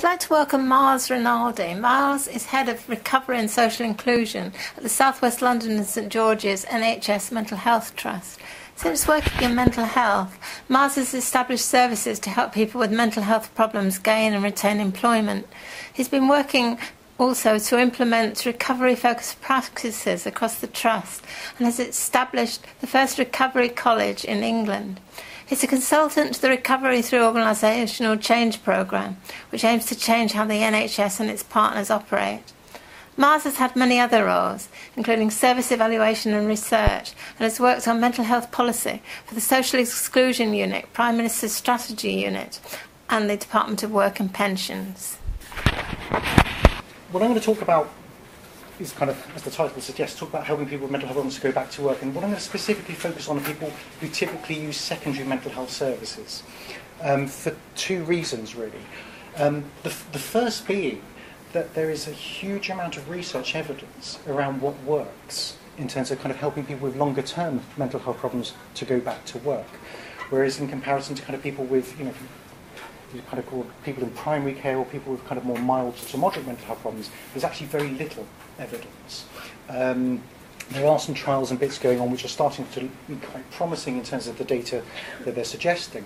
like to welcome Mars Rinaldi. Mars is Head of Recovery and Social Inclusion at the South West London and St George's NHS Mental Health Trust. Since working in mental health, Mars has established services to help people with mental health problems gain and retain employment. He's been working also to implement recovery-focused practices across the Trust and has established the first recovery college in England. He's a consultant to the Recovery Through Organisational Change programme, which aims to change how the NHS and its partners operate. Mars has had many other roles, including service evaluation and research, and has worked on mental health policy for the Social Exclusion Unit, Prime Minister's Strategy Unit, and the Department of Work and Pensions. What I'm going to talk about is kind of, as the title suggests, talk about helping people with mental health problems to go back to work. And what I'm going to specifically focus on are people who typically use secondary mental health services for two reasons, really. The first being that there is a huge amount of research evidence around what works in terms of kind of helping people with longer term mental health problems to go back to work. Whereas in comparison to kind of people with, you kind of call people in primary care or people with kind of more mild to moderate mental health problems, there's actually very little evidence. There are some trials and bits going on which are starting to be quite promising in terms of the data that they're suggesting.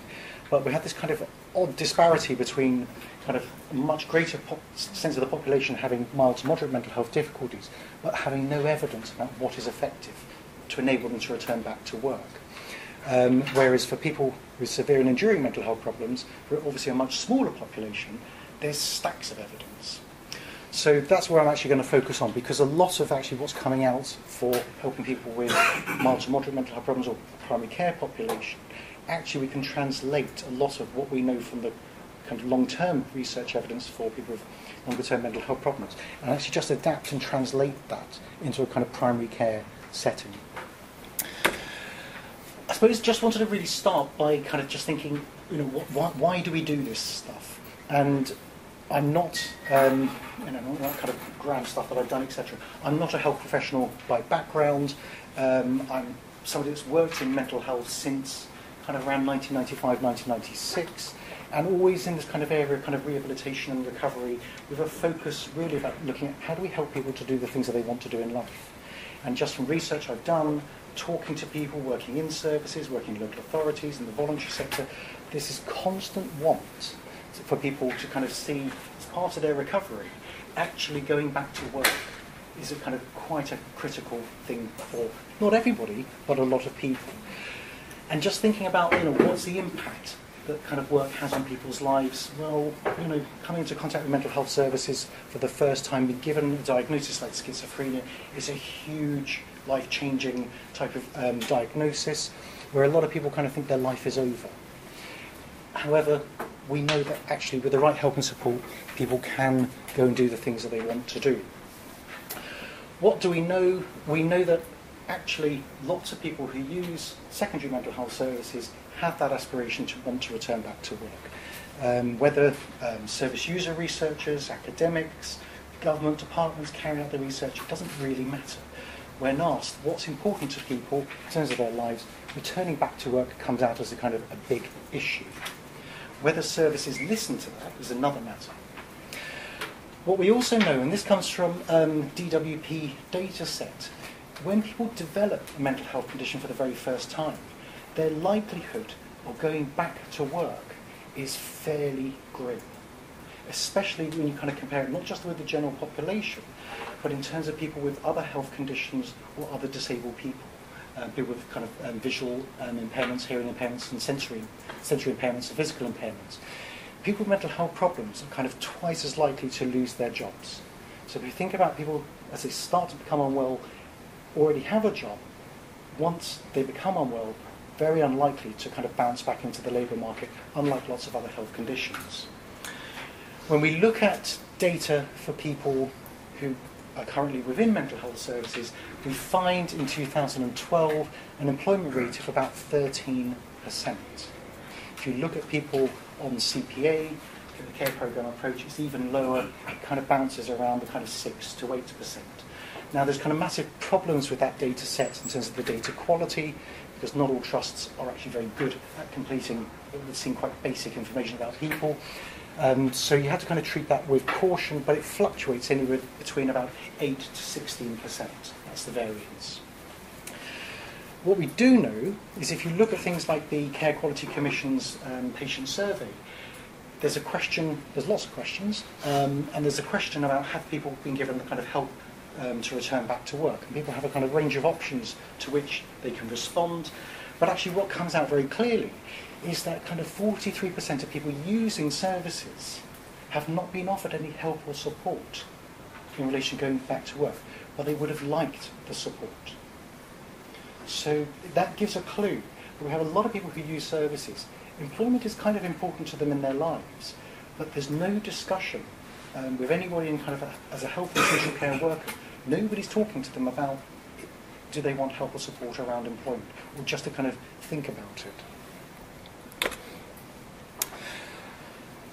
But we have this kind of odd disparity between kind of a much greater sense of the population having mild to moderate mental health difficulties, but having no evidence about what is effective to enable them to return back to work. Whereas for people with severe and enduring mental health problems, who are obviously a much smaller population, there's stacks of evidence. So that's where I'm actually going to focus on, because a lot of actually what's coming out for helping people with mild to moderate mental health problems or primary care population, actually we can translate a lot of what we know from the kind of long-term research evidence for people with longer-term mental health problems, and actually just adapt and translate that into a kind of primary care setting. I suppose just wanted to really start by kind of just thinking, why do we do this stuff? And I'm not, not that kind of grand stuff that I've done, etc. I'm not a health professional by background. I'm somebody that's worked in mental health since kind of around 1995, 1996, and always in this kind of area of kind of rehabilitation and recovery, with a focus really about looking at how do we help people to do the things that they want to do in life. And just from research I've done, talking to people, working in services, working in local authorities, in the voluntary sector, there's this constant want for people to kind of see, as part of their recovery, actually going back to work is a kind of quite a critical thing for not everybody, but a lot of people. And just thinking about, what's the impact that kind of work has on people's lives? Well, coming into contact with mental health services for the first time, being given a diagnosis like schizophrenia is a huge life-changing type of diagnosis, where a lot of people kind of think their life is over. However, we know that actually with the right help and support, people can go and do the things that they want to do. What do we know? We know that actually lots of people who use secondary mental health services have that aspiration to want to return back to work. Whether service user researchers, academics, government departments carry out the research, it doesn't really matter. When asked what's important to people in terms of their lives, returning back to work comes out as a kind of a big issue. Whether services listen to that is another matter. What we also know, and this comes from DWP data set, when people develop a mental health condition for the very first time, their likelihood of going back to work is fairly grim, especially when you kind of compare it not just with the general population, but in terms of people with other health conditions or other disabled people, people with kind of visual impairments, hearing impairments, and sensory impairments, and physical impairments. People with mental health problems are kind of twice as likely to lose their jobs. So if you think about people as they start to become unwell, already have a job, once they become unwell, very unlikely to kind of bounce back into the labour market, unlike lots of other health conditions. When we look at data for people who are currently within mental health services, we find in 2012 an employment rate of about 13%. If you look at people on CPA, the care programme approach, it's even lower. It kind of bounces around the kind of 6 to 8%. Now, there's kind of massive problems with that data set in terms of the data quality, because not all trusts are actually very good at completing what would seem quite basic information about people. So you have to kind of treat that with caution, but it fluctuates anywhere between about 8 to 16%. That's the variance. What we do know is if you look at things like the Care Quality Commission's patient survey, there's a question, there's lots of questions, and there's a question about have people been given the kind of help to return back to work. And people have a kind of range of options to which they can respond. But actually what comes out very clearly is that kind of 43% of people using services have not been offered any help or support in relation to going back to work, but they would have liked the support. So that gives a clue. We have a lot of people who use services. Employment is kind of important to them in their lives, but there's no discussion with anybody in kind of as a health and social care worker. Nobody's talking to them about do they want help or support around employment, or just to kind of think about it.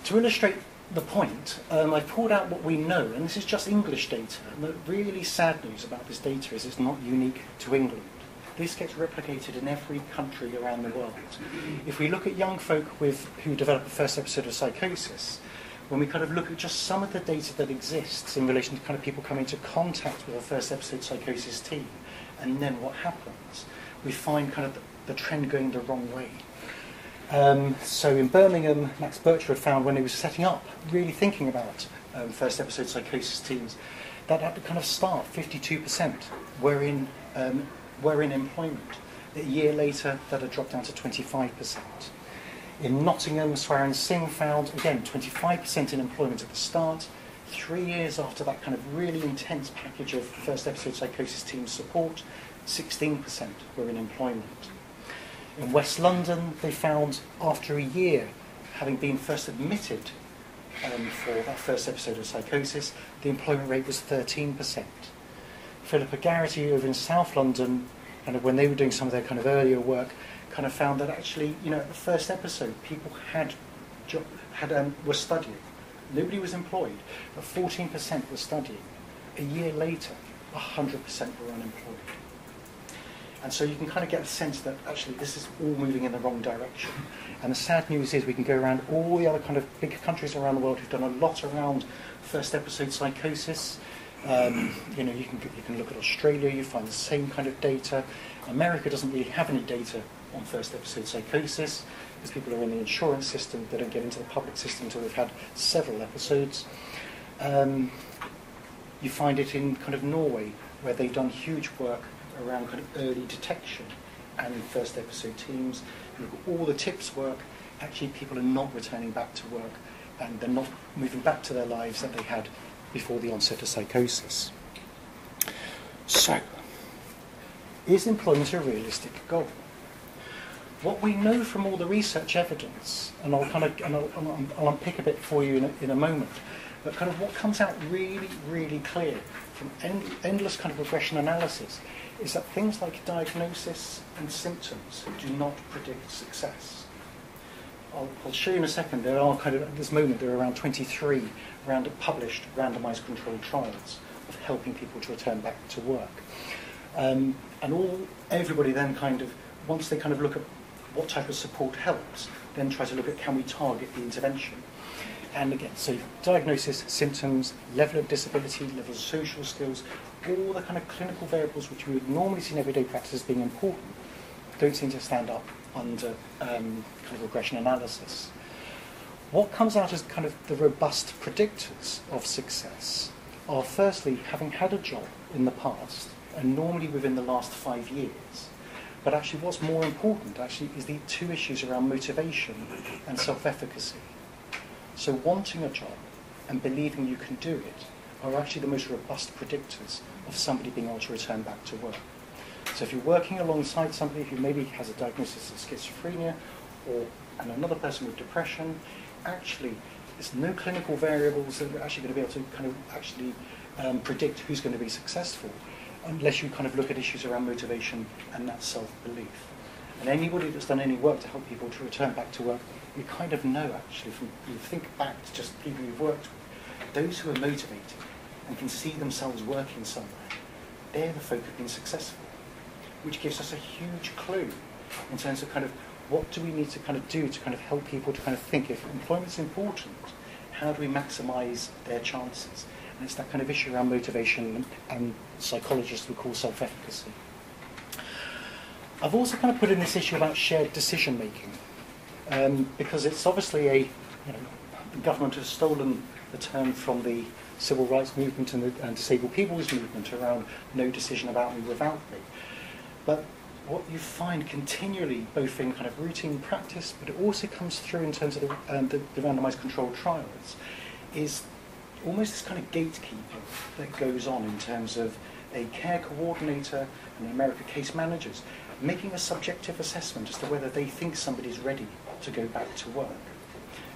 To illustrate the point, I've pulled out what we know, and this is just English data. And the really sad news about this data is it's not unique to England. This gets replicated in every country around the world. If we look at young folk who develop the first episode of psychosis, when we kind of look at just some of the data that exists in relation to kind of people coming into contact with a first episode psychosis team, and then what happens, we find kind of the trend going the wrong way. So in Birmingham, Max Bircher had found when he was setting up, really thinking about first episode psychosis teams, that at the kind of start, 52% were in employment. A year later, that had dropped down to 25%. In Nottingham, Swaran Singh found, again, 25% in employment at the start. 3 years after that kind of really intense package of first episode psychosis team support, 16% were in employment. In West London, they found after a year, having been first admitted for that first episode of psychosis, the employment rate was 13%. Philippa Garrity over in South London, kind of when they were doing some of their kind of earlier work, kind of found that actually, you know, at the first episode, people were studying. Nobody was employed, but 14% were studying. A year later, 100% were unemployed. And so you can kind of get a sense that actually this is all moving in the wrong direction. And the sad news is we can go around all the other kind of big countries around the world who've done a lot around first episode psychosis. You know, you can look at Australia, you find the same kind of data. America doesn't really have any data on first episode psychosis because people are in the insurance system. They don't get into the public system until they've had several episodes. You find it in kind of Norway, where they've done huge work around kind of early detection and first episode teams. You look at all the tips work, actually people are not returning back to work and they're not moving back to their lives that they had before the onset of psychosis. So, is employment a realistic goal? What we know from all the research evidence, and I'll unpick a bit for you in a moment, but kind of what comes out really, really clear from endless kind of regression analysis is that things like diagnosis and symptoms do not predict success. I'll show you in a second. There are kind of, at this moment, there are around 23 published randomized controlled trials of helping people to return back to work. And everybody then kind of, once they kind of look at what type of support helps, then try to look at can we target the intervention. And again, so diagnosis, symptoms, level of disability, level of social skills, all the kind of clinical variables which we would normally see in everyday practice as being important, don't seem to stand up under kind of regression analysis. What comes out as kind of the robust predictors of success are firstly having had a job in the past, and normally within the last 5 years. But actually what's more important actually is the two issues around motivation and self-efficacy. So wanting a job and believing you can do it are actually the most robust predictors of somebody being able to return back to work. So if you're working alongside somebody who maybe has a diagnosis of schizophrenia and another person with depression, actually there's no clinical variables that are actually going to be able to kind of actually predict who's going to be successful unless you kind of look at issues around motivation and that self-belief. And anybody that's done any work to help people to return back to work, you kind of know actually, from you think back to just people you've worked with, those who are motivated and can see themselves working somewhere, they're the folk who've been successful, which gives us a huge clue in terms of kind of what do we need to kind of do to kind of help people to kind of think if employment's important How do we maximise their chances? And it's that kind of issue around motivation and psychologists would call self-efficacy. I've also kind of put in this issue about shared decision making, because it's obviously the government has stolen the term from the civil rights movement and the disabled people's movement around no decision about me without me. But what you find continually, both in kind of routine practice, but it also comes through in terms of the randomised controlled trials, is almost this kind of gatekeeping that goes on in terms of a care coordinator and in America case managers making a subjective assessment as to whether they think somebody's ready to go back to work.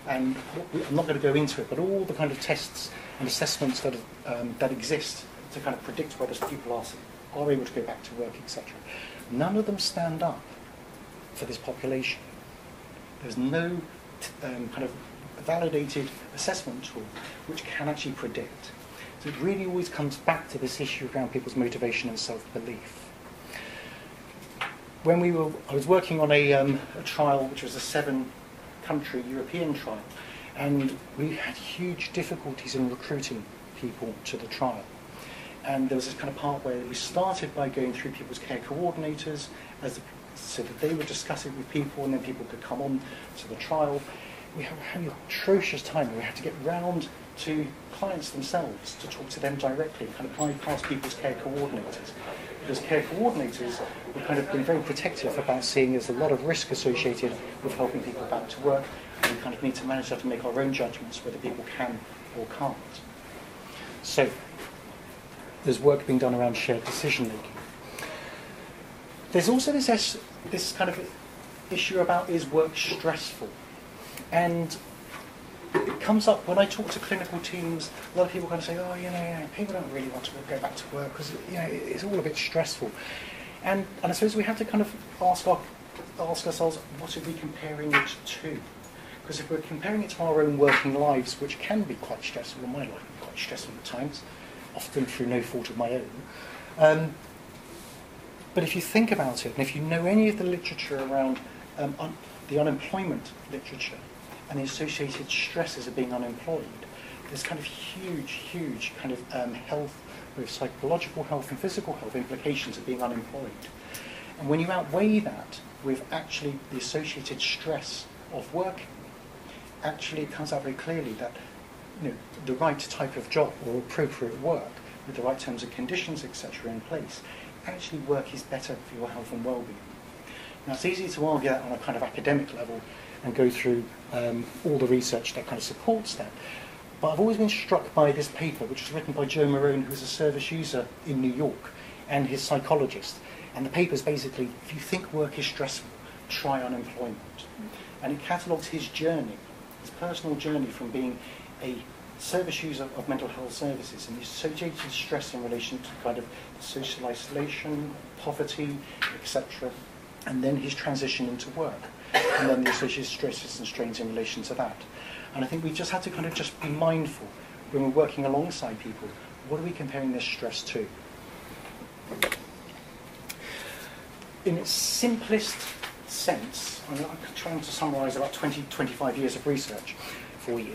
And I'm not going to go into it, but all the kind of tests and assessments that exist to kind of predict whether people are able to go back to work, etc. None of them stand up for this population. There's no kind of validated assessment tool which can actually predict. So it really always comes back to this issue around people's motivation and self-belief. When I was working on a trial which was a 7-country European trial, and we had huge difficulties in recruiting people to the trial. And there was this kind of part where we started by going through people's care coordinators so that they would discuss it with people, and then people could come on to the trial. We had an atrocious time. We had to get round to clients themselves to talk to them directly, kind of bypass people's care coordinators. Because care coordinators have kind of been very protective about seeing there's a lot of risk associated with helping people back to work, and we kind of need to manage that to make our own judgments whether people can or can't. So there's work being done around shared decision making. There's also this kind of issue about, is work stressful? And it comes up when I talk to clinical teams. A lot of people kind of say, oh, people don't really want to go back to work because it's all a bit stressful. And I suppose we have to kind of ask ourselves, what are we comparing it to? Because if we're comparing it to our own working lives, which can be quite stressful, my life can be quite stressful at times, often through no fault of my own. But if you think about it, and if you know any of the literature around the unemployment literature and the associated stresses of being unemployed, there's kind of huge kind of health, both psychological health and physical health implications of being unemployed. And when you outweigh that with actually the associated stress of working, actually it comes out very clearly that the right type of job or appropriate work with the right terms and conditions, etc. in place, actually work is better for your health and well-being. Now it's easy to argue that on a kind of academic level and go through all the research that kind of supports that. But I've always been struck by this paper, which was written by Joe Marone, who's a service user in New York, and his psychologist. And the paper's basically, if you think work is stressful, try unemployment. And it catalogues his journey, his personal journey from being a service user of mental health services and the associated stress in relation to kind of social isolation, poverty, etc. And then his transition into work. And then the associated stresses and strains in relation to that. And I think we just have to kind of just be mindful when we're working alongside people, what are we comparing this stress to? In its simplest sense, I'm trying to summarise about 20-25 years of research for you.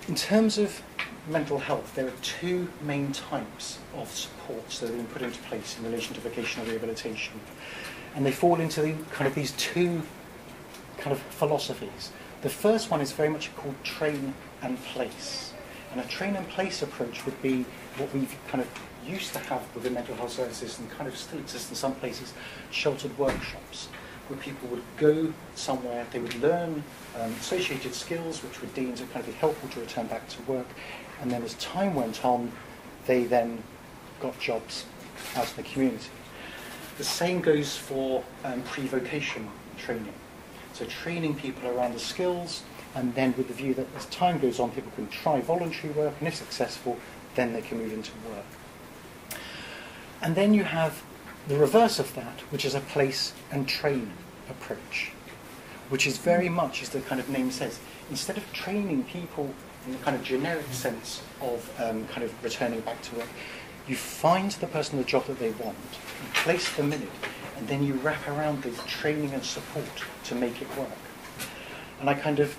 In terms of mental health, there are two main types of supports that have been put into place in relation to vocational rehabilitation. And they fall into kind of these two kind of philosophies. The first one is very much called train and place. And a train and place approach would be what we've kind of used to have within mental health services and kind of still exist in some places, sheltered workshops, where people would go somewhere, they would learn associated skills which were deemed to kind of be helpful to return back to work, and then as time went on, they then got jobs out in the community. The same goes for pre-vocation training. So training people around the skills, and then with the view that as time goes on, people can try voluntary work, and if successful, then they can move into work. And then you have the reverse of that, which is a place and train approach, which is very much, as the kind of name says, instead of training people in the kind of generic sense of kind of returning back to work, you find the person the job that they want, you place them in it, and then you wrap around the training and support to make it work. And I kind of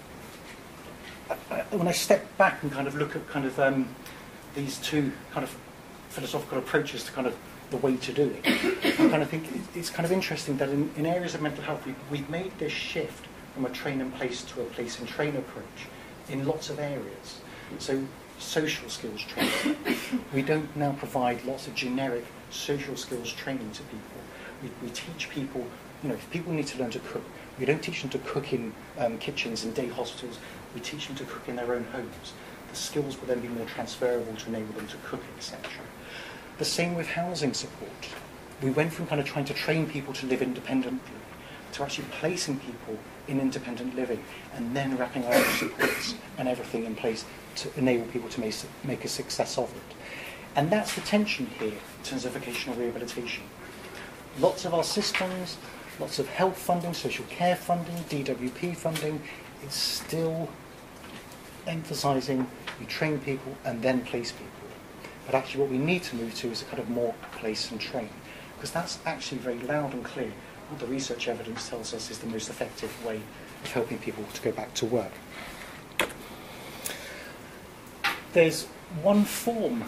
when I step back and kind of look at kind of these two kind of philosophical approaches to kind of the way to do it, I kind of think it's kind of interesting that in areas of mental health we've made this shift from a train and place to a place and train approach in lots of areas. So social skills training, we don't now provide lots of generic social skills training to people. We teach people, if people need to learn to cook, we don't teach them to cook in kitchens and day hospitals. We teach them to cook in their own homes. The skills will then be more transferable to enable them to cook, etc. The same with housing support. We went from kind of trying to train people to live independently to actually placing people in independent living and then wrapping our own supports and everything in place to enable people to make a success of it. And that's the tension here in terms of vocational rehabilitation. Lots of our systems, lots of health funding, social care funding, DWP funding, is still emphasising you train people and then place people. But actually what we need to move to is a kind of more place and train, because that's actually very loud and clear what the research evidence tells us is the most effective way of helping people to go back to work. There's one form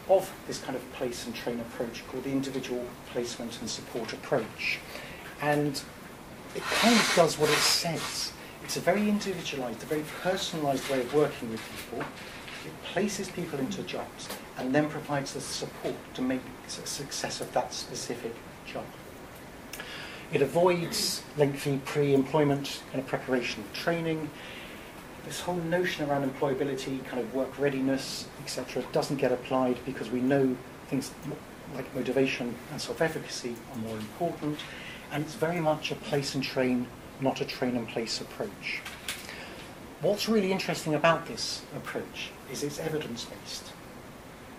of this kind of place and train approach called the individual placement and support approach. And it kind of does what it says. It's a very individualised, a very personalised way of working with people. It places people into jobs and then provides the support to make a success of that specific job. It avoids lengthy pre-employment kind of preparation and training. This whole notion around employability, kind of work readiness, etc., doesn't get applied because we know things like motivation and self-efficacy are more important. And it's very much a place and train, not a train and place approach. What's really interesting about this approach is it's evidence-based.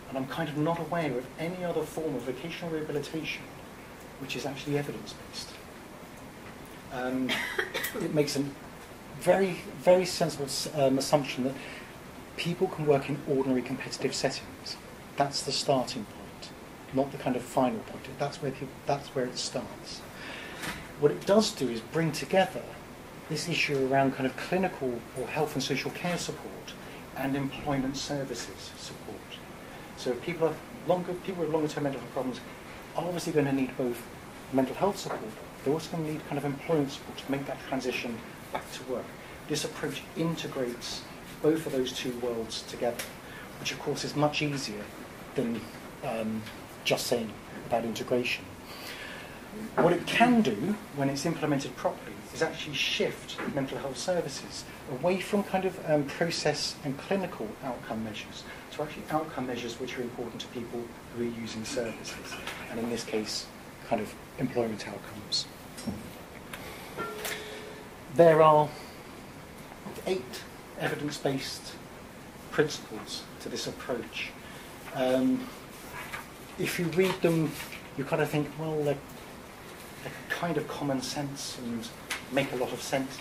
And I'm kind of not aware of any other form of vocational rehabilitation which is actually evidence-based. It makes a very, very sensible assumption that people can work in ordinary competitive settings. That's the starting point, not the kind of final point. That's where it starts. What it does do is bring together this issue around kind of clinical or health and social care support and employment services support. So people with longer-term mental health problems are obviously going to need both mental health support, they're also going to need kind of employment support to make that transition back to work. This approach integrates both of those two worlds together, which of course is much easier than just saying about integration. What it can do, when it's implemented properly, is actually shift mental health services away from kind of process and clinical outcome measures to actually outcome measures which are important to people who are using services, and in this case, kind of employment outcomes. There are 8 evidence-based principles to this approach. If you read them, you kind of think, well, they're kind of common sense and make a lot of sense.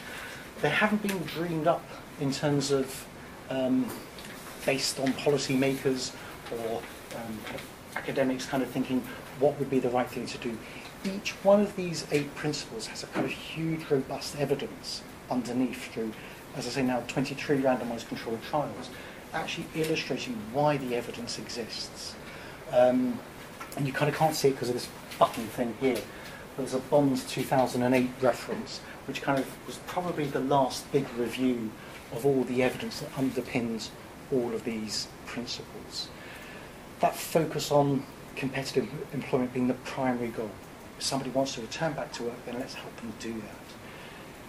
They haven't been dreamed up in terms of based on policymakers or academics kind of thinking what would be the right thing to do. Each one of these 8 principles has a kind of huge, robust evidence underneath through, as I say now, 23 randomized controlled trials, actually illustrating why the evidence exists. And you kind of can't see it because of this button thing here. There's a Bond 2008 reference, which kind of was probably the last big review of all the evidence that underpins all of these principles. That focus on competitive employment being the primary goal. If somebody wants to return back to work, then let's help them do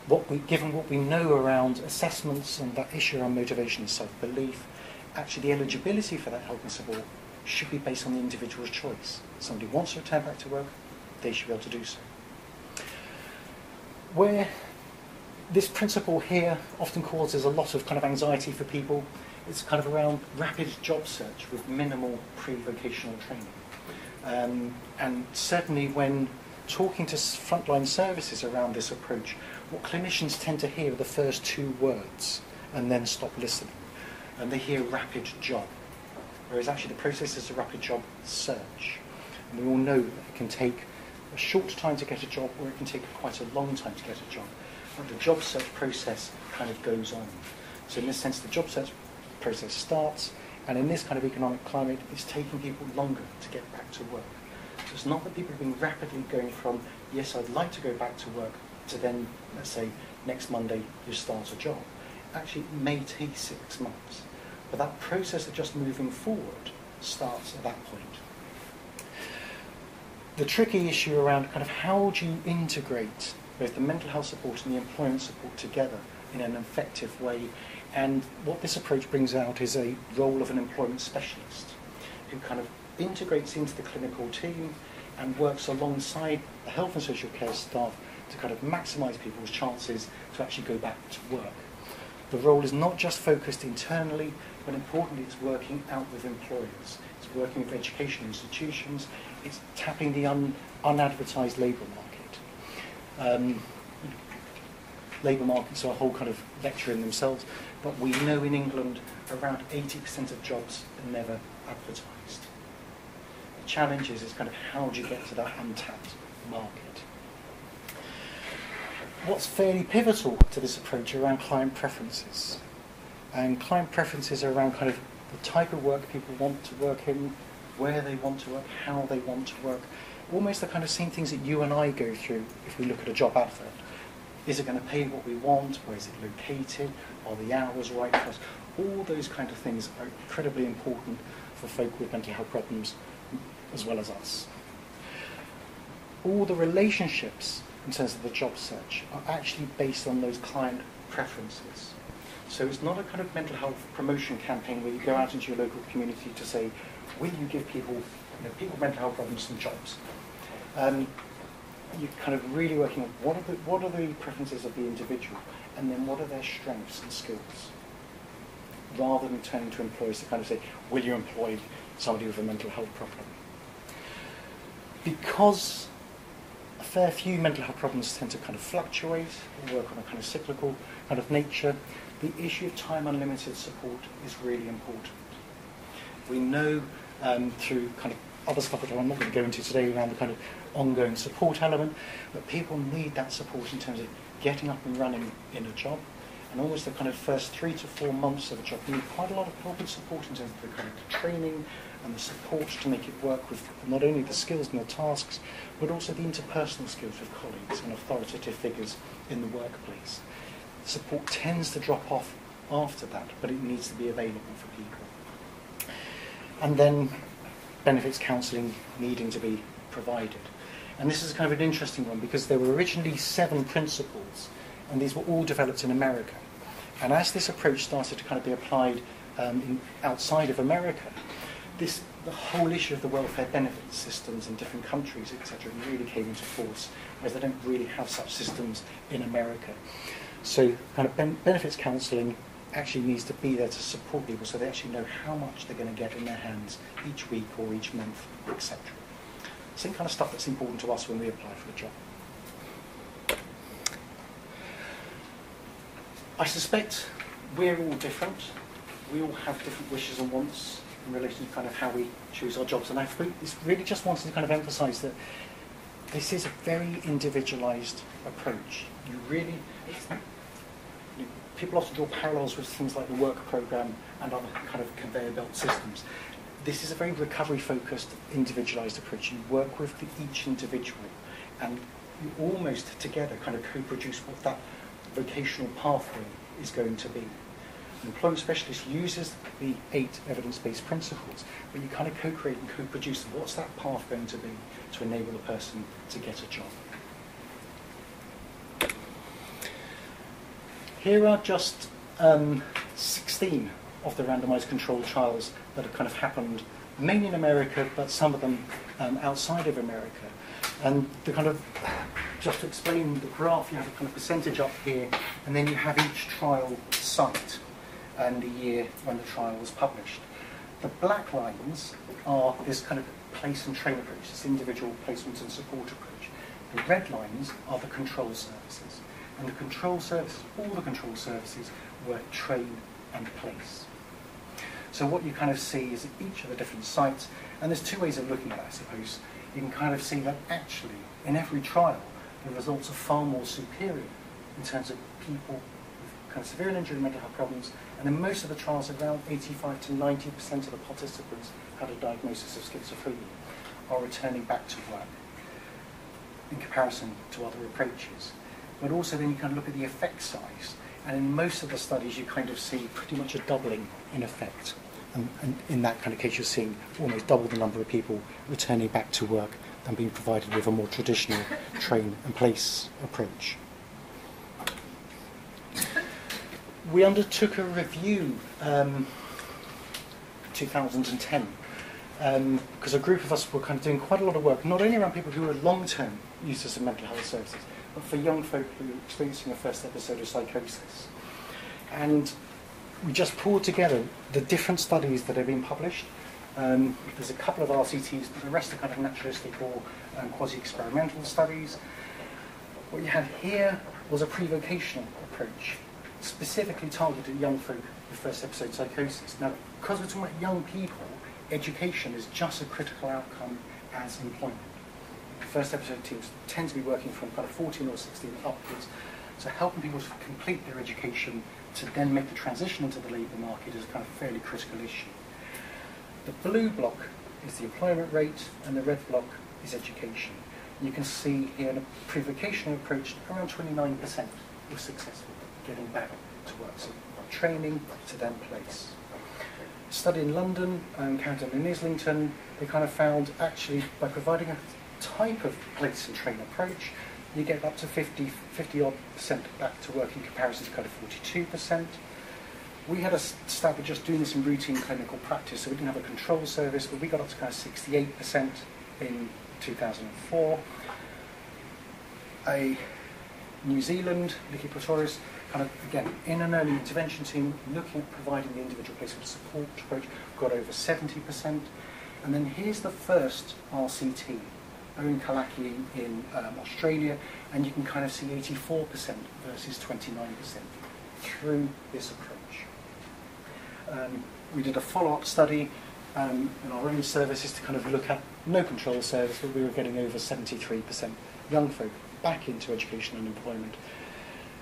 that. Given what we know around assessments and that issue around motivation and self-belief, actually the eligibility for that help and support should be based on the individual's choice. If somebody wants to return back to work, they should be able to do so. Where this principle here often causes a lot of kind of anxiety for people, it's kind of around rapid job search with minimal pre-vocational training. And certainly when talking to frontline services around this approach, what clinicians tend to hear are the first 2 words and then stop listening. And they hear rapid job, whereas actually the process is a rapid job search. And we all know that it can take a short time to get a job, or it can take quite a long time to get a job. But the job search process kind of goes on. So in this sense, the job search process starts, and in this kind of economic climate, it's taking people longer to get back to work. So it's not that people have been rapidly going from, yes, I'd like to go back to work, to then, let's say, next Monday you start a job. Actually, it may take 6 months. But that process of just moving forward starts at that point. The tricky issue around kind of how do you integrate both the mental health support and the employment support together in an effective way, and what this approach brings out is a role of an employment specialist who kind of integrates into the clinical team and works alongside the health and social care staff to kind of maximise people's chances to actually go back to work. The role is not just focused internally, but importantly it's working out with employers. It's working with education institutions. It's tapping the unadvertised labour market. Labour markets are a whole kind of lecture in themselves, but we know in England around 80% of jobs are never advertised. The challenge is kind of how do you get to that untapped market? What's fairly pivotal to this approach are around client preferences. And client preferences are around kind of the type of work people want to work in, where they want to work, how they want to work. Almost the kind of same things that you and I go through if we look at a job advert. Is it going to pay what we want? Where is it located? Are the hours right for us? All those kind of things are incredibly important for folk with mental health problems as well as us. All the relationships in terms of the job search are actually based on those client preferences. So it's not a kind of mental health promotion campaign where you go out into your local community to say, will you give people, people with mental health problems some jobs? You're kind of really working on what are the preferences of the individual, and then what are their strengths and skills, rather than turning to employers to kind of say, will you employ somebody with a mental health problem? Because a fair few mental health problems tend to kind of fluctuate and work on a kind of cyclical kind of nature, the issue of time unlimited support is really important. We know through kind of other stuff that I'm not going to go into today around the kind of ongoing support element, but people need that support in terms of getting up and running in a job, and almost the kind of first 3 to 4 months of a job. You need quite a lot of help and support in terms of the kind of training and the support to make it work with not only the skills and the tasks, but also the interpersonal skills with colleagues and authoritative figures in the workplace. Support tends to drop off after that, but it needs to be available for people. And then benefits counselling needing to be provided. And this is kind of an interesting one because there were originally 7 principles, and these were all developed in America. And as this approach started to kind of be applied outside of America, the whole issue of the welfare benefits systems in different countries, etc., really came into force, whereas they don't really have such systems in America. So kind of benefits counselling actually needs to be there to support people so they actually know how much they're going to get in their hands each week or each month, etc. Same kind of stuff that's important to us when we apply for a job. I suspect we're all different. We all have different wishes and wants in relation to kind of how we choose our jobs. And I really just wanted to kind of emphasise that this is a very individualised approach. People often draw parallels with things like the work programme and other kind of conveyor belt systems. This is a very recovery-focused, individualised approach. You work with each individual, and you almost together kind of co-produce what that vocational pathway is going to be. An employment specialist uses the 8 evidence-based principles, but you kind of co-create and co-produce what's that path going to be to enable the person to get a job. Here are just 16 of the randomised controlled trials that have kind of happened, mainly in America, but some of them outside of America. And the kind of, just to explain the graph, you have a kind of percentage up here, and then you have each trial site and the year when the trial was published. The black lines are this kind of place and train approach, this individual placement and support approach. The red lines are the control services. And the control services, all the control services, were train and place. So what you kind of see is each of the different sites, and there's 2 ways of looking at it, I suppose. You can kind of see that actually, in every trial, the results are far more superior in terms of people with kind of severe and enduring mental health problems, and in most of the trials, around 85 to 90% of the participants had a diagnosis of schizophrenia, are returning back to work in comparison to other approaches. But also then you kind of look at the effect size, and in most of the studies you kind of see pretty much a doubling in effect. And in that kind of case you're seeing almost double the number of people returning back to work than being provided with a more traditional train and place approach. We undertook a review 2010 because a group of us were kind of doing quite a lot of work, not only around people who were long-term users of mental health services, but for young folk who were experiencing a first episode of psychosis. And we just pulled together the different studies that have been published. There's a couple of RCTs, but the rest are kind of naturalistic or quasi-experimental studies. What you had here was a pre-vocational approach, specifically targeted at young folk with first episode psychosis. Now, because we're talking about young people, education is just a critical outcome as employment. First episode teams tend to be working from kind of 14 or 16 upwards, so helping people to complete their education to then make the transition into the labour market is a kind of fairly critical issue. The blue block is the employment rate, and the red block is education. You can see here in a pre-vocational approach, around 29% were successful getting back to work. So training to then place. A study in London, Carrington and Islington, they kind of found actually by providing a type of place and train approach, you get up to 50-odd% back to work in comparison to kind of 42%. We had a stat with just doing this in routine clinical practice, so we didn't have a control service, but we got up to kind of 68% in 2004. A New Zealand, Vicky Pretorius, kind of, again, in an early intervention team, looking at providing the individual placement support approach, got over 70%. And then here's the first RCT, Owen Kalaki in Australia, and you can kind of see 84% versus 29% through this approach. We did a follow-up study in our own services to kind of look at no control service, but we were getting over 73% young folk back into education and employment.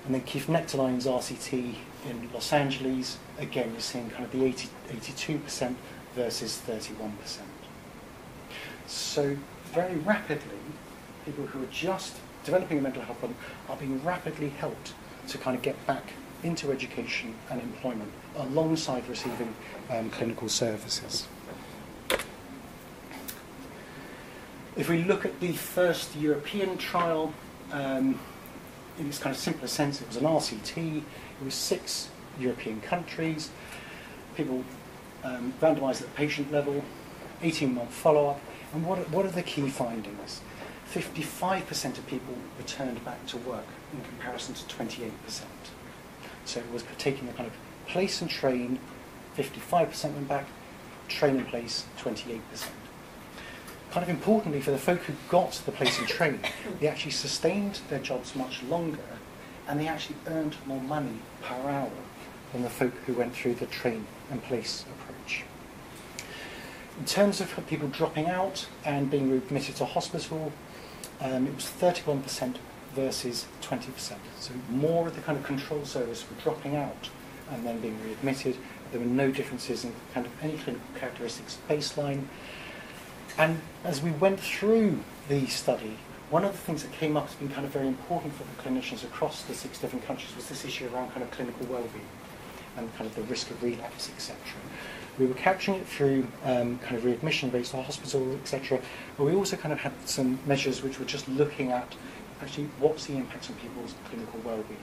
And then Keith Nectarline's RCT in Los Angeles, again you're seeing kind of the 82% versus 31%. So very rapidly, people who are just developing a mental health problem are being rapidly helped to kind of get back into education and employment alongside receiving clinical services. If we look at the first European trial, in its kind of simplest sense, it was an RCT. It was 6 European countries. People randomised at the patient level, 18-month follow-up. And what are the key findings? 55% of people returned back to work in comparison to 28%. So it was taking a kind of place and train, 55% went back, train and place, 28%. Kind of importantly, for the folk who got the place and train, they actually sustained their jobs much longer, and they actually earned more money per hour than the folk who went through the train and place approach. In terms of people dropping out and being readmitted to hospital, it was 31% versus 20%. So more of the kind of control service were dropping out and then being readmitted. There were no differences in kind of any clinical characteristics baseline. And as we went through the study, one of the things that came up has been kind of very important for the clinicians across the 6 different countries was this issue around kind of clinical well-being and kind of the risk of relapse, etc. We were capturing it through kind of readmission rates to hospital, etc. But we also kind of had some measures which were just looking at actually what's the impact on people's clinical well-being.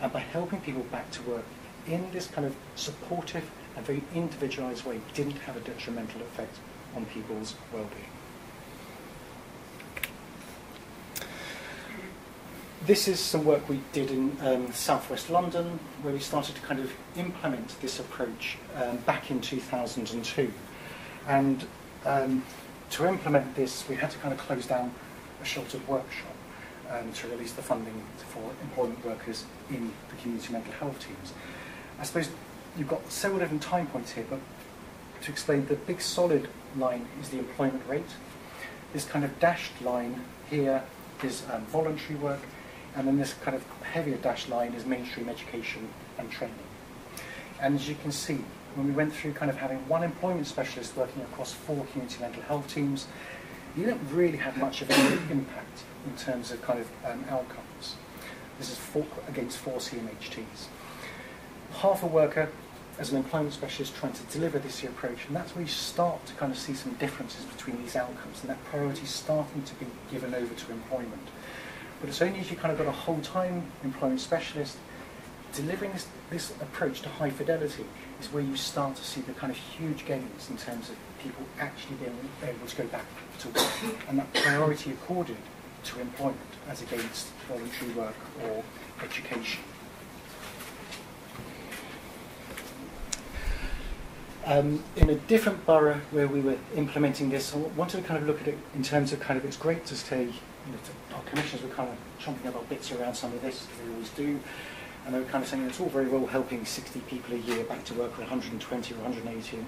And by helping people back to work in this kind of supportive and very individualised way, didn't have a detrimental effect on people's well-being. This is some work we did in southwest London, where we started to kind of implement this approach back in 2002. And to implement this, we had to kind of close down a sheltered workshop to release the funding for employment workers in the community mental health teams. I suppose you've got several different time points here, but to explain, the big solid line is the employment rate. This kind of dashed line here is voluntary work, and then this kind of heavier dashed line is mainstream education and training. And as you can see, when we went through kind of having one employment specialist working across 4 community mental health teams, you don't really have much of an impact in terms of kind of outcomes. This is against 4 CMHTs. Half a worker as an employment specialist trying to deliver this year approach, and that's where you start to kind of see some differences between these outcomes, and that priority is starting to be given over to employment. But it's only as you kind of got a whole-time employment specialist delivering this approach to high fidelity is where you start to see the kind of huge gains in terms of people actually being able to go back to work, and that priority accorded to employment as against voluntary work or education. In a different borough where we were implementing this, I wanted to kind of look at it in terms of kind of, it's great to say, our commissioners were kind of chomping up our bits around some of this, as they always do, and they were kind of saying it's all very well helping 60 people a year back to work, or 120 or 180, and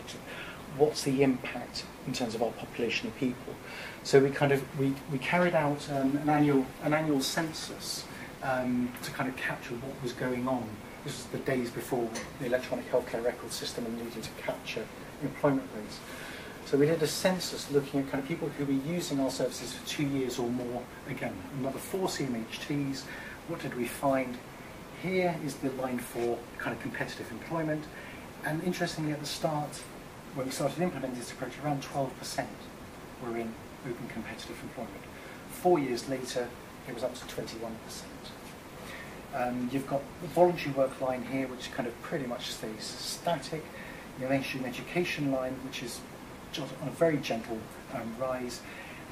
what's the impact in terms of our population of people? So we kind of, we carried out an annual census to kind of capture what was going on. This was the days before the electronic healthcare record system and needing to capture employment rates. So we did a census looking at kind of people who were using our services for 2 years or more. Again, another 4 CMHTs. What did we find? Here is the line for kind of competitive employment. And interestingly, at the start, when we started implementing this approach, around 12% were in open competitive employment. 4 years later, it was up to 21%. You've got the voluntary work line here, which kind of pretty much stays static. The mainstream education line, which is just on a very gentle rise.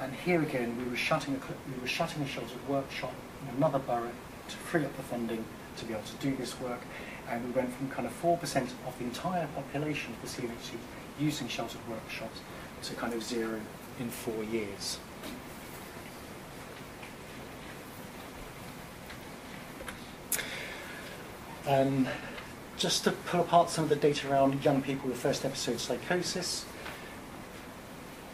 And here again, we were shutting a sheltered workshop in another borough to free up the funding to be able to do this work. And we went from kind of 4% of the entire population of the CMHT using sheltered workshops to kind of 0 in 4 years. Just to pull apart some of the data around young people with first episode psychosis,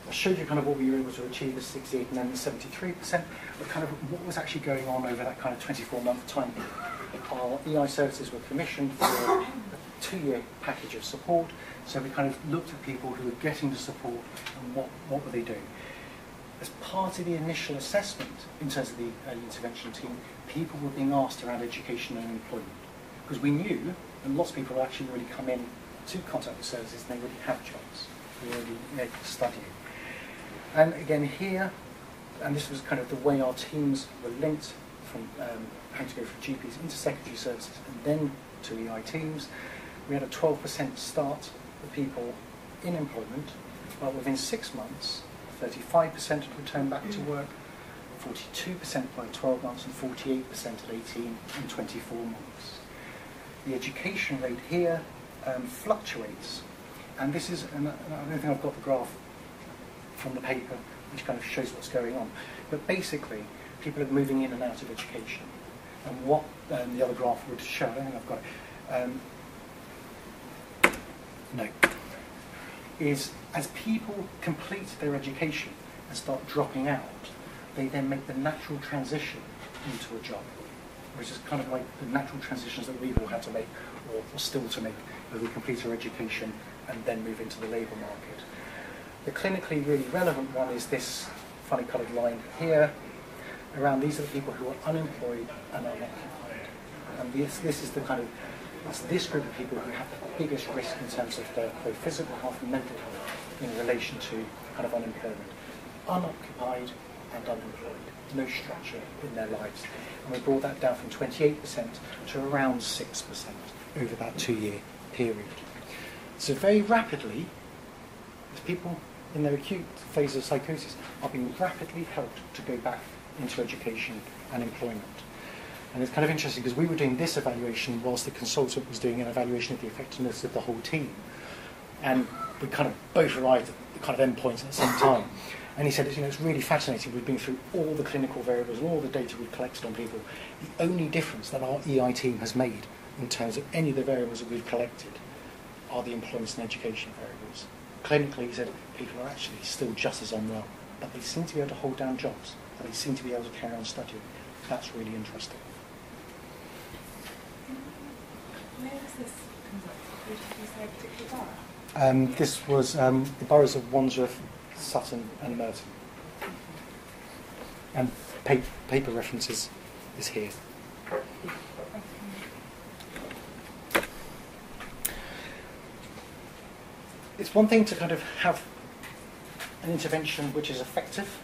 I showed you kind of what we were able to achieve, the 68 and then the 73%, but kind of what was actually going on over that kind of 24-month time period. Our EI services were commissioned for a 2-year package of support, so we kind of looked at people who were getting the support and what were they doing. As part of the initial assessment in terms of the early intervention team, people were being asked around education and employment. Because we knew, and lots of people actually already come in to contact the services and they already have jobs, they already studying. And again here, and this was kind of the way our teams were linked from having to go from GPs into secondary services and then to EI teams, we had a 12% start of people in employment, but within 6 months, 35% had returned back to work, 42% by 12 months, and 48% at 18 and 24 months. The education rate here fluctuates, and this is, and I don't think I've got the graph from the paper which kind of shows what's going on, but basically people are moving in and out of education, and what the other graph would show, I don't think I've got it, no, is as people complete their education and start dropping out, they then make the natural transition into a job, which is kind of like the natural transitions that we've all had to make, or still to make, where we complete our education and then move into the labour market. The clinically really relevant one is this funny coloured line here. Around these are the people who are unemployed and unoccupied. And this is the kind of, it's this group of people who have the biggest risk in terms of their both physical health and mental health in relation to kind of unemployment. Unoccupied and unemployed. No structure in their lives. And we brought that down from 28% to around 6% over that 2-year period. So very rapidly, the people in their acute phase of psychosis are being rapidly helped to go back into education and employment. And it's kind of interesting because we were doing this evaluation whilst the consultant was doing an evaluation of the effectiveness of the whole team. And we kind of both arrived at the kind of endpoints at the same time. And he said, it's really fascinating. We've been through all the clinical variables and all the data we've collected on people. The only difference that our EI team has made in terms of any of the variables that we've collected are the employment and education variables. Clinically, he said, people are actually still just as unwell, but they seem to be able to hold down jobs, and they seem to be able to carry on studying. That's really interesting. Where was this conducted? Did you say a particular borough? This was the boroughs of Wandsworth, Sutton and Merton. And paper references is here. It's one thing to kind of have an intervention which is effective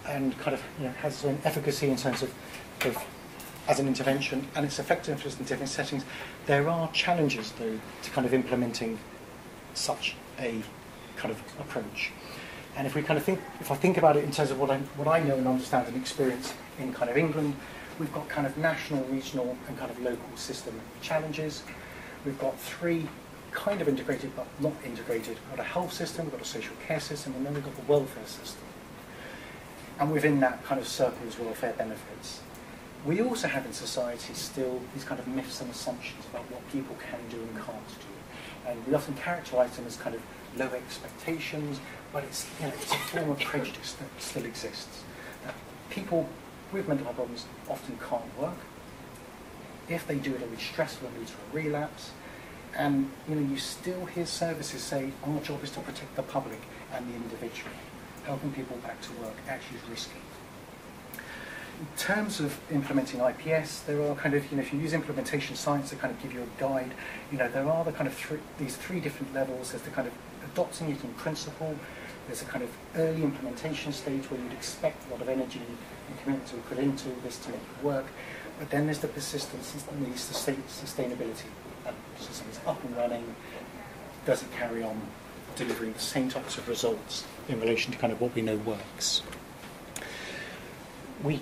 and kind of has an efficacy in terms of as an intervention, and it's effective in different settings. There are challenges though to kind of implementing such a kind of approach. And if I think about it in terms of what I know and understand and experience in kind of England, we've got kind of national, regional and kind of local system challenges. We've got three kind of integrated but not integrated. We've got a health system, we've got a social care system, and then we've got the welfare system. And within that kind of circle is welfare benefits. We also have in society still these kind of myths and assumptions about what people can do and can't do. And we often characterise them as kind of low expectations, but it's a form of prejudice that still exists. People with mental health problems often can't work. If they do, it'll be stressful and lead to a relapse. And you still hear services say our job is to protect the public and the individual. Helping people back to work actually is risky. In terms of implementing IPS, there are kind of, if you use implementation science to kind of give you a guide, there are the kind of these three different levels. There's the kind of adopting it in principle. There's a kind of early implementation stage where you'd expect a lot of energy and commitment to be put into this to make it work. But then there's the persistence and the sustainability. So something's up and running, does it carry on delivering the same types of results in relation to kind of what we know works? We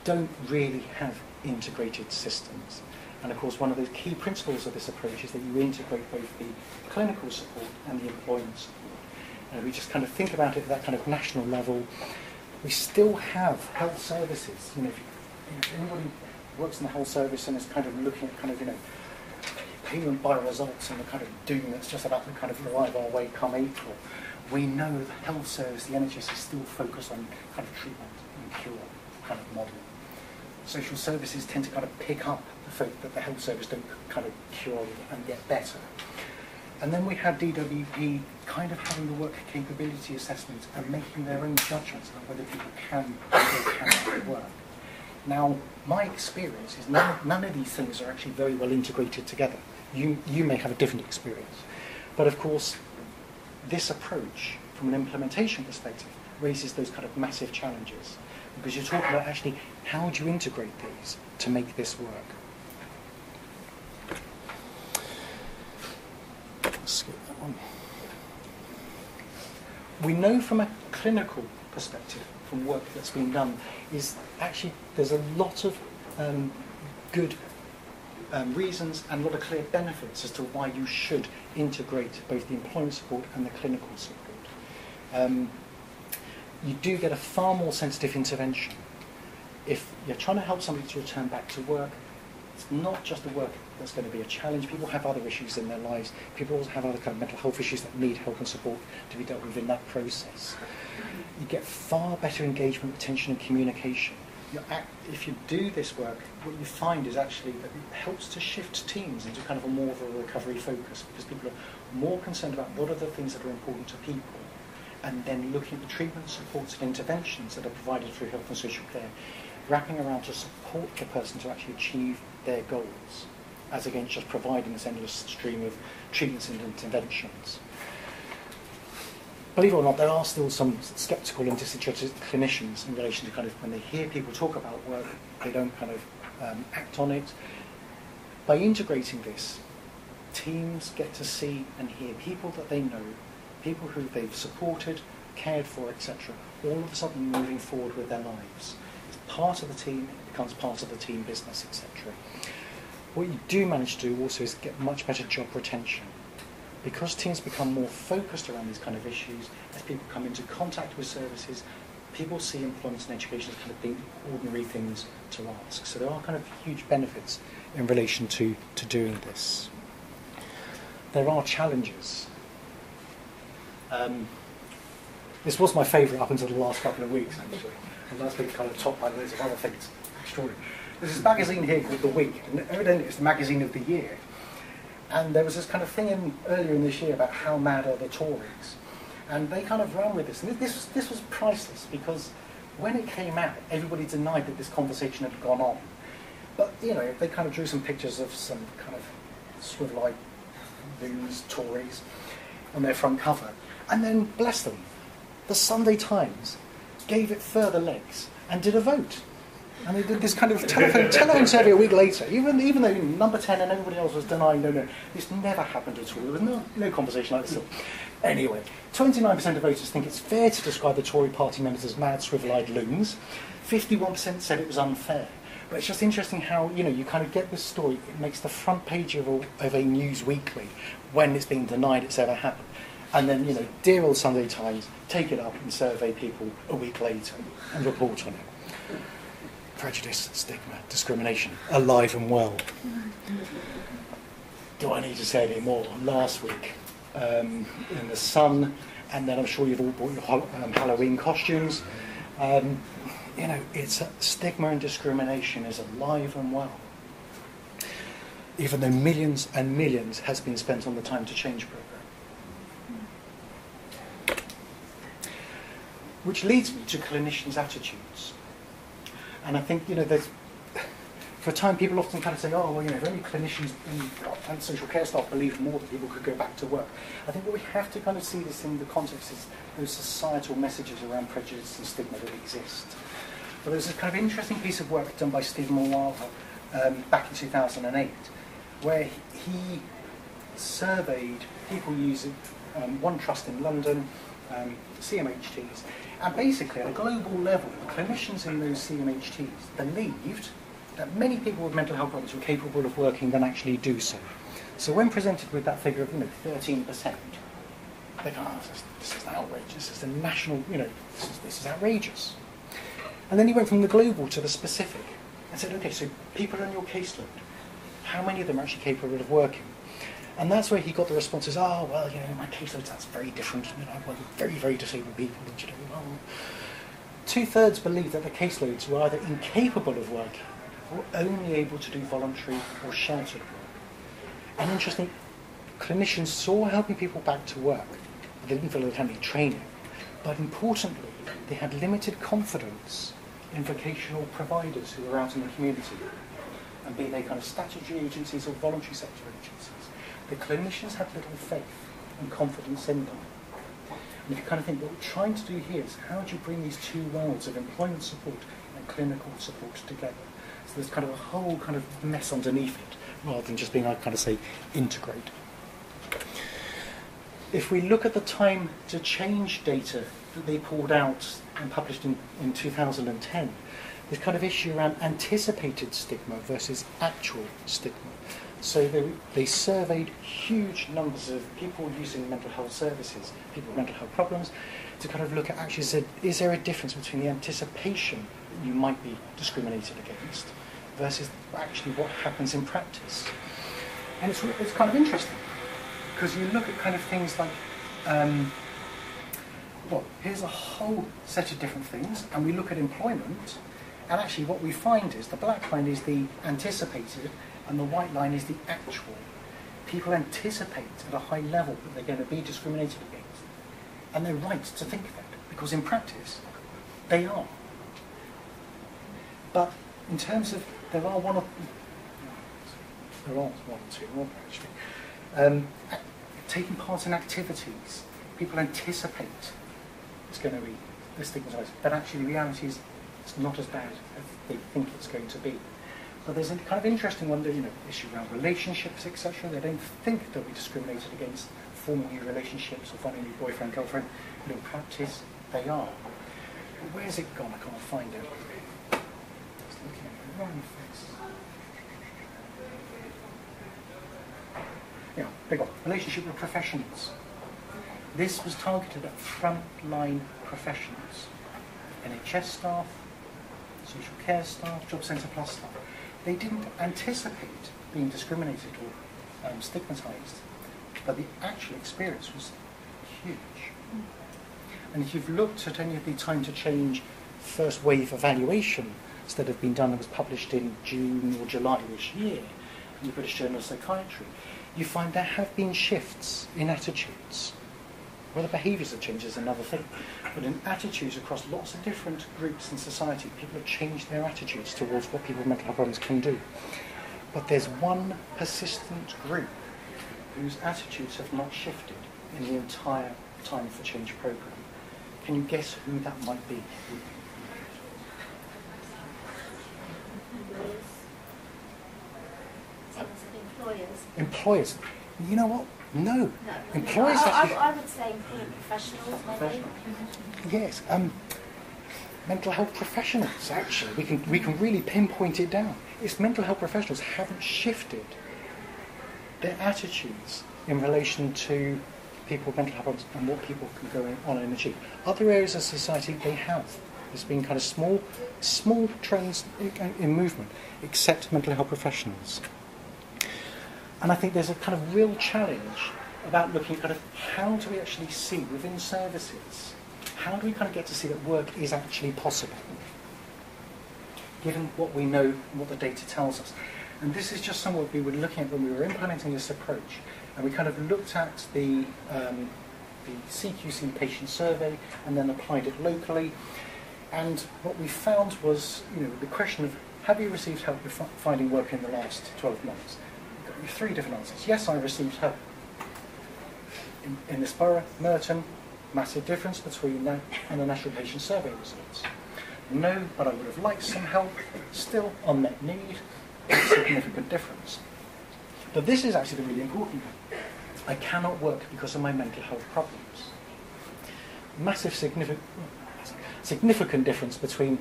don't really have integrated systems. And of course, one of the key principles of this approach is that you integrate both the clinical support and the employment support. And we just kind of think about it at that kind of national level. We still have health services. If anybody works in the health service and is kind of looking at kind of, payment by results and the kind of doom that's just about to kind of arrive our way come April, we know the health service, the NHS, is still focused on kind of treatment and cure kind of model. Social services tend to kind of pick up the fact that the health service don't kind of cure and get better. And then we have DWP kind of having the work capability assessments and making their own judgments about whether people can or cannot work. Now, my experience is none of these things are actually very well integrated together. You may have a different experience. But of course, this approach, from an implementation perspective, raises those kind of massive challenges. Because you're talking about actually, how do you integrate these to make this work? Let's skip that one. We know from a clinical perspective, from work that's been done, is actually there's a lot of good reasons and a lot of clear benefits as to why you should integrate both the employment support and the clinical support. You do get a far more sensitive intervention. If you're trying to help somebody to return back to work, it's not just the work that's going to be a challenge. People have other issues in their lives. People also have other kind of mental health issues that need help and support to be dealt with in that process. You get far better engagement, attention and communication. If you do this work, what you find is actually that it helps to shift teams into kind of a more of a recovery focus, because people are more concerned about what are the things that are important to people, and then looking at the treatment, supports and interventions that are provided through health and social care, wrapping around to support the person to actually achieve their goals, as against just providing this endless stream of treatments and interventions. Believe it or not, there are still some sceptical and disinterested clinicians in relation to kind of when they hear people talk about work, they don't kind of act on it. By integrating this, teams get to see and hear people that they know, people who they've supported, cared for, etc., all of a sudden moving forward with their lives. It's part of the team, it becomes part of the team business, etc. What you do manage to do also is get much better job retention. Because teams become more focused around these kind of issues, as people come into contact with services, people see employment and education as kind of being ordinary things to ask. So there are kind of huge benefits in relation to doing this. There are challenges. This was my favourite up until the last couple of weeks, actually. And that's been kind of topped by loads of other things. Extraordinary. There's this magazine here called The Week, and evidently it's the magazine of the year. And there was this kind of thing earlier in this year about how mad are the Tories. And they kind of ran with this. And this was priceless, because when it came out, everybody denied that this conversation had gone on. But, you know, they kind of drew some pictures of some kind of swivel-eyed loons, Tories, on their front cover. And then, bless them, the Sunday Times gave it further legs and did a vote. And they did this kind of telephone survey a week later, even though number 10 and everybody else was denying, no, this never happened at all. There was no conversation like this at all. Anyway, 29% of voters think it's fair to describe the Tory party members as mad, swivel-eyed loons. 51% said it was unfair. But it's just interesting how, you know, you kind of get this story, it makes the front page of a news weekly when it's being denied it's ever happened. And then, you know, dear old Sunday Times, take it up and survey people a week later and report on it. Prejudice, stigma, discrimination, alive and well. Do I need to say any more? Last week, in the Sun, and then I'm sure you've all bought your Halloween costumes. You know, it's stigma and discrimination is alive and well. Even though millions and millions has been spent on the Time to Change programme. Which leads me to clinicians' attitudes. And I think, you know, for a time people often kind of say, oh, well, you know, if only clinicians and social care staff believed more that people could go back to work. I think what we have to kind of see this in the context is those societal messages around prejudice and stigma that exist. But there's a kind of interesting piece of work done by Stephen Mulwala back in 2008, where he surveyed people using one trust in London, CMHTs, and basically at a global level, the clinicians in those CMHTs believed that many people with mental health problems were capable of working than actually do so. So when presented with that figure of 13%, they go, oh, this is outrageous, this is a national, this is outrageous. And then he went from the global to the specific and said, okay, so people on your caseload, how many of them are actually capable of working? And that's where he got the responses, oh, well, my caseload, that's very different. I've worked with very, very disabled people. Well, 2/3 believe that the caseloads were either incapable of working or only able to do voluntary or sheltered work. And interestingly, clinicians saw helping people back to work. They didn't feel they had any training. But importantly, they had limited confidence in vocational providers who were out in the community. And be they kind of statutory agencies or voluntary sector agencies. The clinicians had little faith and confidence in them. And you kind of think, what we're trying to do here is how do you bring these two worlds of employment support and clinical support together? So there's kind of a whole kind of mess underneath it, rather than just being, I kind of say, integrate. If we look at the Time to Change data that they pulled out and published in 2010, this kind of issue around anticipated stigma versus actual stigma. So they surveyed huge numbers of people using mental health services, people with mental health problems, to kind of look at actually, is there a difference between the anticipation that you might be discriminated against versus actually what happens in practice? And it's kind of interesting, because you look at kind of things like, well, here's a whole set of different things, and we look at employment, and actually what we find is the black line is the anticipated, and the white line is the actual. People anticipate at a high level that they're going to be discriminated against. And they're right to think that, because in practice, they are. But in terms of, there are one or two more actually. Taking part in activities, people anticipate it's going to be stigmatised, but actually the reality is it's not as bad as they think it's going to be. But there's a kind of interesting one, issue around relationships, etc. They don't think they'll be discriminated against forming new relationships or finding a new boyfriend, girlfriend. But in practice, they are. But where's it gone? I can't find it. Just looking at the wrong face. Yeah, big one. Relationship with professionals. This was targeted at frontline professionals. NHS staff, social care staff, Job Centre Plus staff. They didn't anticipate being discriminated or stigmatised, but the actual experience was huge. And if you've looked at any of the Time to Change first wave evaluation that have been done, that was published in June or July this year in the British Journal of Psychiatry, you find there have been shifts in attitudes. Whether behaviours have changed is another thing. But in attitudes across lots of different groups in society, people have changed their attitudes towards what people with mental health problems can do. But there's one persistent group whose attitudes have not shifted in the entire Time for Change programme. Can you guess who that might be? Employers. Employers. You know what? No. No. Employers actually... I would say employment professionals, maybe. Yes. Mental health professionals, actually. We can really pinpoint it down. It's mental health professionals haven't shifted their attitudes in relation to people with mental health problems and what people can go on and achieve. Other areas of society, they have. There's been kind of small trends in movement, except mental health professionals. And I think there's a kind of real challenge about looking at kind of how do we actually see within services, how do we kind of get to see that work is actually possible, given what we know and what the data tells us. And this is just somewhat we were looking at when we were implementing this approach, and we kind of looked at the CQC patient survey and then applied it locally. And what we found was, the question of, have you received help with finding work in the last 12 months? We've got 3 different answers. Yes, I received help. In this borough, Merton, massive difference between that and the National Patient Survey results. No, but I would have liked some help. Still unmet need, significant difference. But this is actually the really important one. I cannot work because of my mental health problems. Massive significant difference between,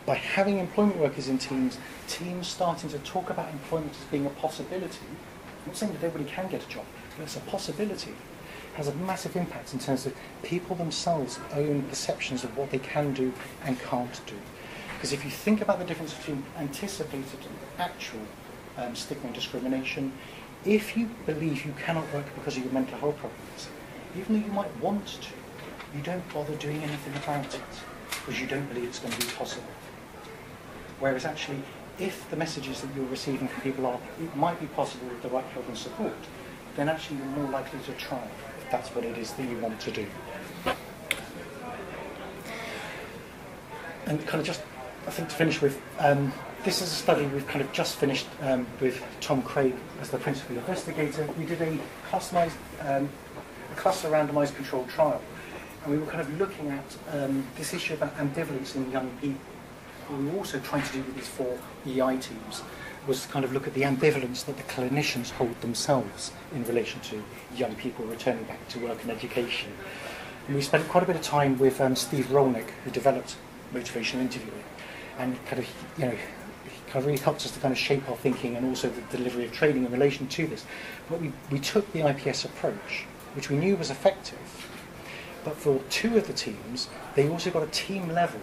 by having employment workers in teams starting to talk about employment as being a possibility. I'm not saying that everybody can get a job, but it's a possibility. Has a massive impact in terms of people themselves' own perceptions of what they can do and can't do. Because if you think about the difference between anticipated and actual stigma and discrimination, if you believe you cannot work because of your mental health problems, even though you might want to, you don't bother doing anything about it because you don't believe it's going to be possible. Whereas actually, if the messages that you're receiving from people are, it might be possible with the right help and support, then actually you're more likely to try if that's what it is that you want to do. And kind of just, I think to finish with, this is a study we've kind of just finished with Tom Craig as the principal investigator. We did a cluster randomised controlled trial. And we were kind of looking at this issue about ambivalence in young people. What we were also trying to do with these 4 EI teams was to kind of look at the ambivalence that the clinicians hold themselves in relation to young people returning back to work and education. And we spent quite a bit of time with Steve Rolnick, who developed motivational interviewing, and kind of, he kind of really helped us to kind of shape our thinking and also the delivery of training in relation to this. But we took the IPS approach, which we knew was effective, but for 2 of the teams, they also got a team-level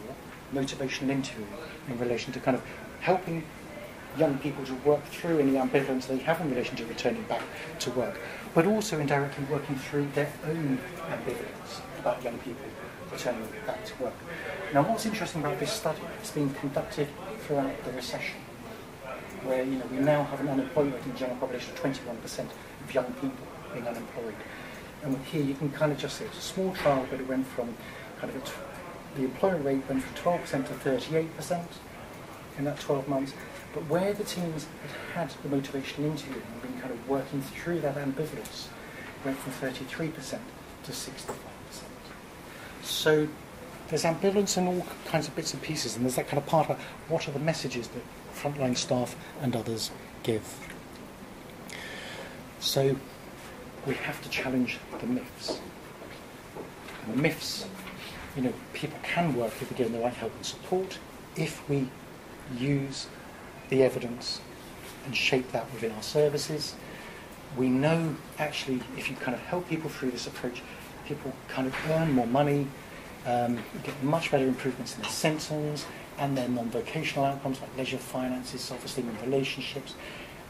motivational interview in relation to kind of helping young people to work through any ambivalence they have in relation to returning back to work, but also indirectly working through their own ambivalence about young people returning back to work. Now, what's interesting about this study, it's been conducted throughout the recession, where we now have an unemployment rate in the general population of 21% of young people being unemployed. And here you can kind of just see it's a small trial, but it went from kind of the employment rate went from 12% to 38% in that 12 months. But where the teams had the motivational interview and been kind of working through that ambivalence, went from 33% to 65%. So there's ambivalence in all kinds of bits and pieces, and there's that kind of part of what are the messages that frontline staff and others give. So we have to challenge the myths. And the myths, people can work if we're given the right help and support, if we use the evidence and shape that within our services. We know actually if you kind of help people through this approach, people kind of earn more money, get much better improvements in their symptoms and their non-vocational outcomes like leisure, finances, self-esteem and relationships.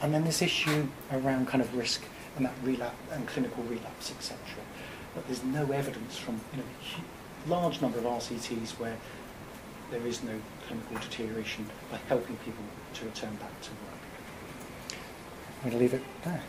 And then this issue around kind of risk and that relapse and clinical relapse, etc. But there's no evidence from a large number of RCTs where there is no clinical deterioration by helping people to return back to work. I'm going to leave it there.